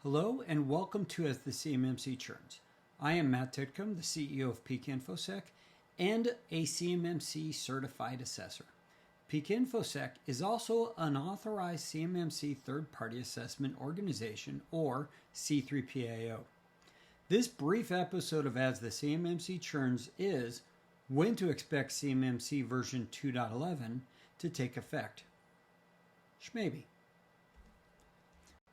Hello and welcome to As the CMMC Churns. I am Matt Titcomb, the CEO of Peak InfoSec and a CMMC certified assessor. Peak InfoSec is also an authorized CMMC third-party assessment organization, or C3PAO. This brief episode of As the CMMC Churns is when to expect CMMC version 2.11 to take effect. Schmaybe.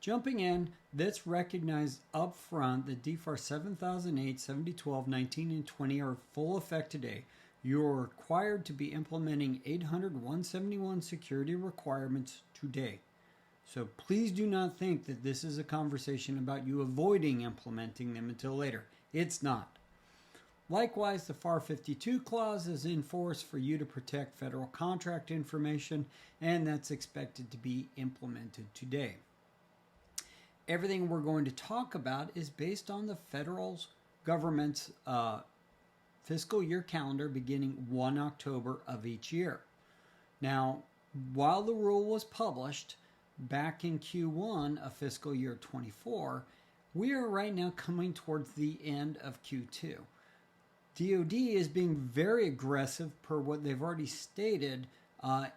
Jumping in, let's recognize up front that DFAR 7008, 7012, 19, and 20 are full effect today. You are required to be implementing 800.171 security requirements today. So please do not think that this is a conversation about you avoiding implementing them until later. It's not. Likewise, the FAR 52 clause is in force for you to protect federal contract information, and that's expected to be implemented today. Everything we're going to talk about is based on the federal government's fiscal year calendar beginning 1 October of each year. Now, while the rule was published back in Q1 of fiscal year 24, we are right now coming towards the end of Q2. DoD is being very aggressive per what they've already stated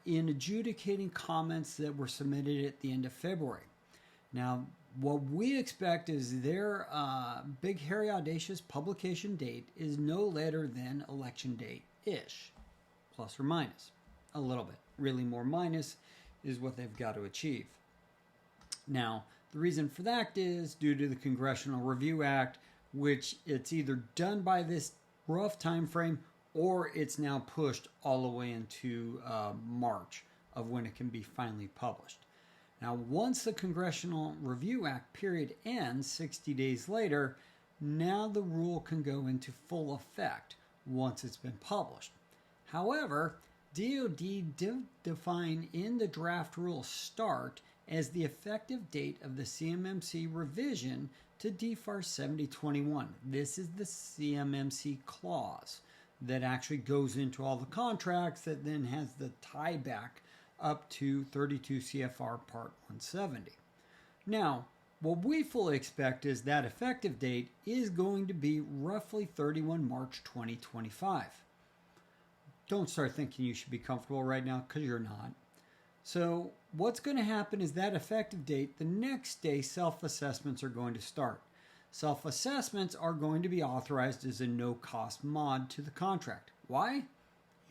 in adjudicating comments that were submitted at the end of February. Now, what we expect is their big, hairy, audacious publication date is no later than election date-ish, plus or minus a little bit. Really more minus is what they've got to achieve. Now, the reason for that is due to the Congressional Review Act, which it's either done by this rough time frame or it's now pushed all the way into March of when it can be finally published. Now, once the Congressional Review Act period ends 60 days later, now the rule can go into full effect once it's been published. However, DoD did define in the draft rule start as the effective date of the CMMC revision to DFAR 7021. This is the CMMC clause that actually goes into all the contracts that then has the tie back up to 32 CFR Part 170. Now, what we fully expect is that effective date is going to be roughly 31 March 2025. Don't start thinking you should be comfortable right now, because you're not. So what's going to happen is that effective date, the next day self-assessments are going to start. Self-assessments are going to be authorized as a no-cost mod to the contract. Why?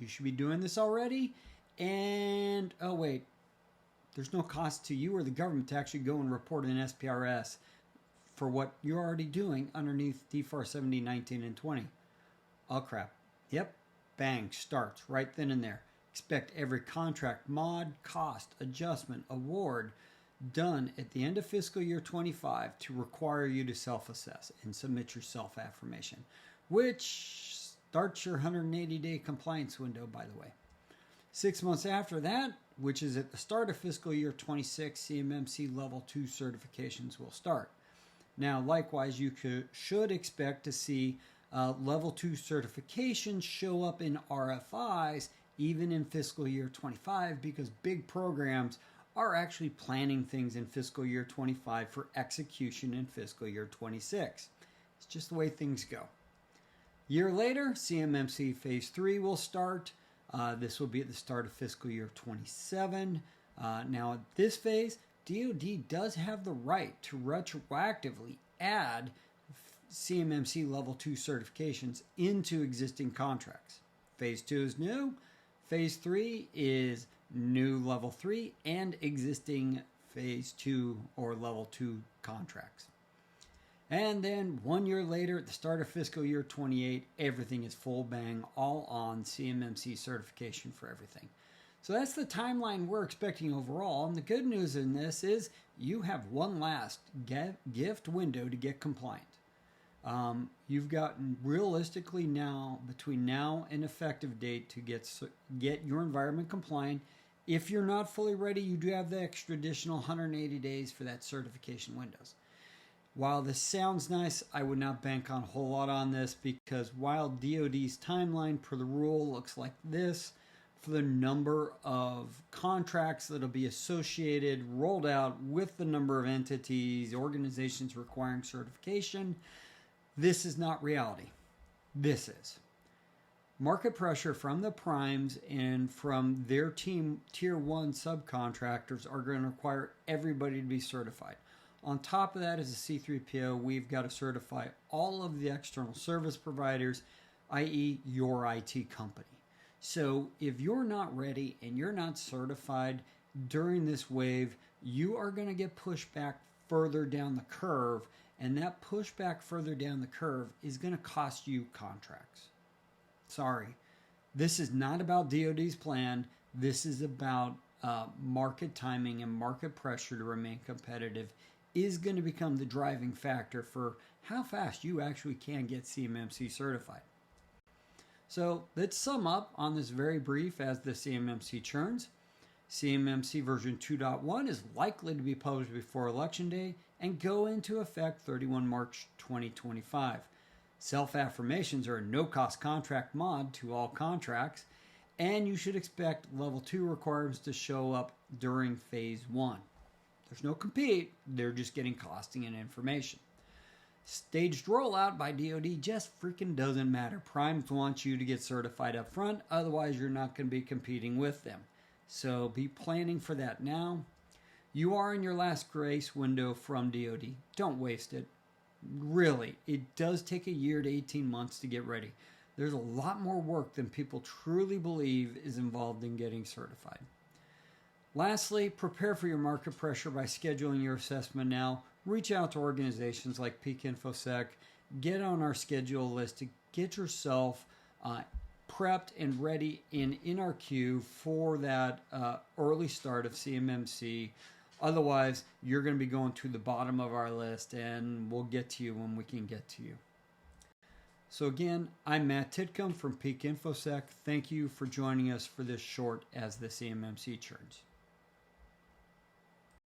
You should be doing this already. And, oh wait, there's no cost to you or the government to actually go and report an SPRS for what you're already doing underneath DFAR 70, 19, and 20. Oh crap. Yep. Bang. Starts right then and there. Expect every contract, mod, cost, adjustment, award done at the end of fiscal year 25 to require you to self-assess and submit your self-affirmation, which starts your 180-day compliance window, by the way. 6 months after that, which is at the start of fiscal year 26, CMMC Level 2 certifications will start. Now, likewise, you should expect to see Level 2 certifications show up in RFIs even in fiscal year 25 because big programs are actually planning things in fiscal year 25 for execution in fiscal year 26. It's just the way things go. Year later, CMMC Phase 3 will start. This will be at the start of fiscal year 27. Now, at this phase, DoD does have the right to retroactively add CMMC Level 2 certifications into existing contracts. Phase 2 is new. Phase 3 is new Level 3 and existing Phase 2 or Level 2 contracts. And then 1 year later, at the start of fiscal year 28, everything is full bang, all on CMMC certification for everything. So that's the timeline we're expecting overall. And the good news in this is you have one last gift window to get compliant. You've got realistically now, between now and effective date, to get your environment compliant. If you're not fully ready, you do have the extra additional 180 days for that certification windows. While this sounds nice, I would not bank on a whole lot on this because while DoD's timeline per the rule looks like this, for the number of contracts that'll be associated, rolled out with the number of entities, organizations requiring certification. This is not reality. This is. Market pressure from the primes and from their tier 1 subcontractors are going to require everybody to be certified. On top of that, as a C3PAO, we've got to certify all of the external service providers, i.e. your IT company. So if you're not ready and you're not certified during this wave, you are going to get pushed back further down the curve, and that pushback further down the curve is going to cost you contracts. Sorry, this is not about DoD's plan. This is about market timing, and market pressure to remain competitive is going to become the driving factor for how fast you actually can get CMMC certified. So let's sum up on this very brief as the CMMC churns. CMMC version 2.1 is likely to be published before Election Day and go into effect 31 March 2025. Self-affirmations are a no-cost contract mod to all contracts, and you should expect level 2 requirements to show up during phase 1. There's no compete, they're just getting costing and information. Staged rollout by DoD just freaking doesn't matter. Primes want you to get certified up front, otherwise you're not going to be competing with them. So be planning for that now. You are in your last grace window from DoD. Don't waste it. Really, it does take a year to 18 months to get ready. There's a lot more work than people truly believe is involved in getting certified. Lastly, prepare for your market pressure by scheduling your assessment now. Reach out to organizations like Peak InfoSec. Get on our schedule list to get yourself prepped and ready in our queue for that early start of CMMC. Otherwise, you're going to be going to the bottom of our list, and we'll get to you when we can get to you. So again, I'm Matt Titcomb from Peak InfoSec. Thank you for joining us for this short as the CMMC churns.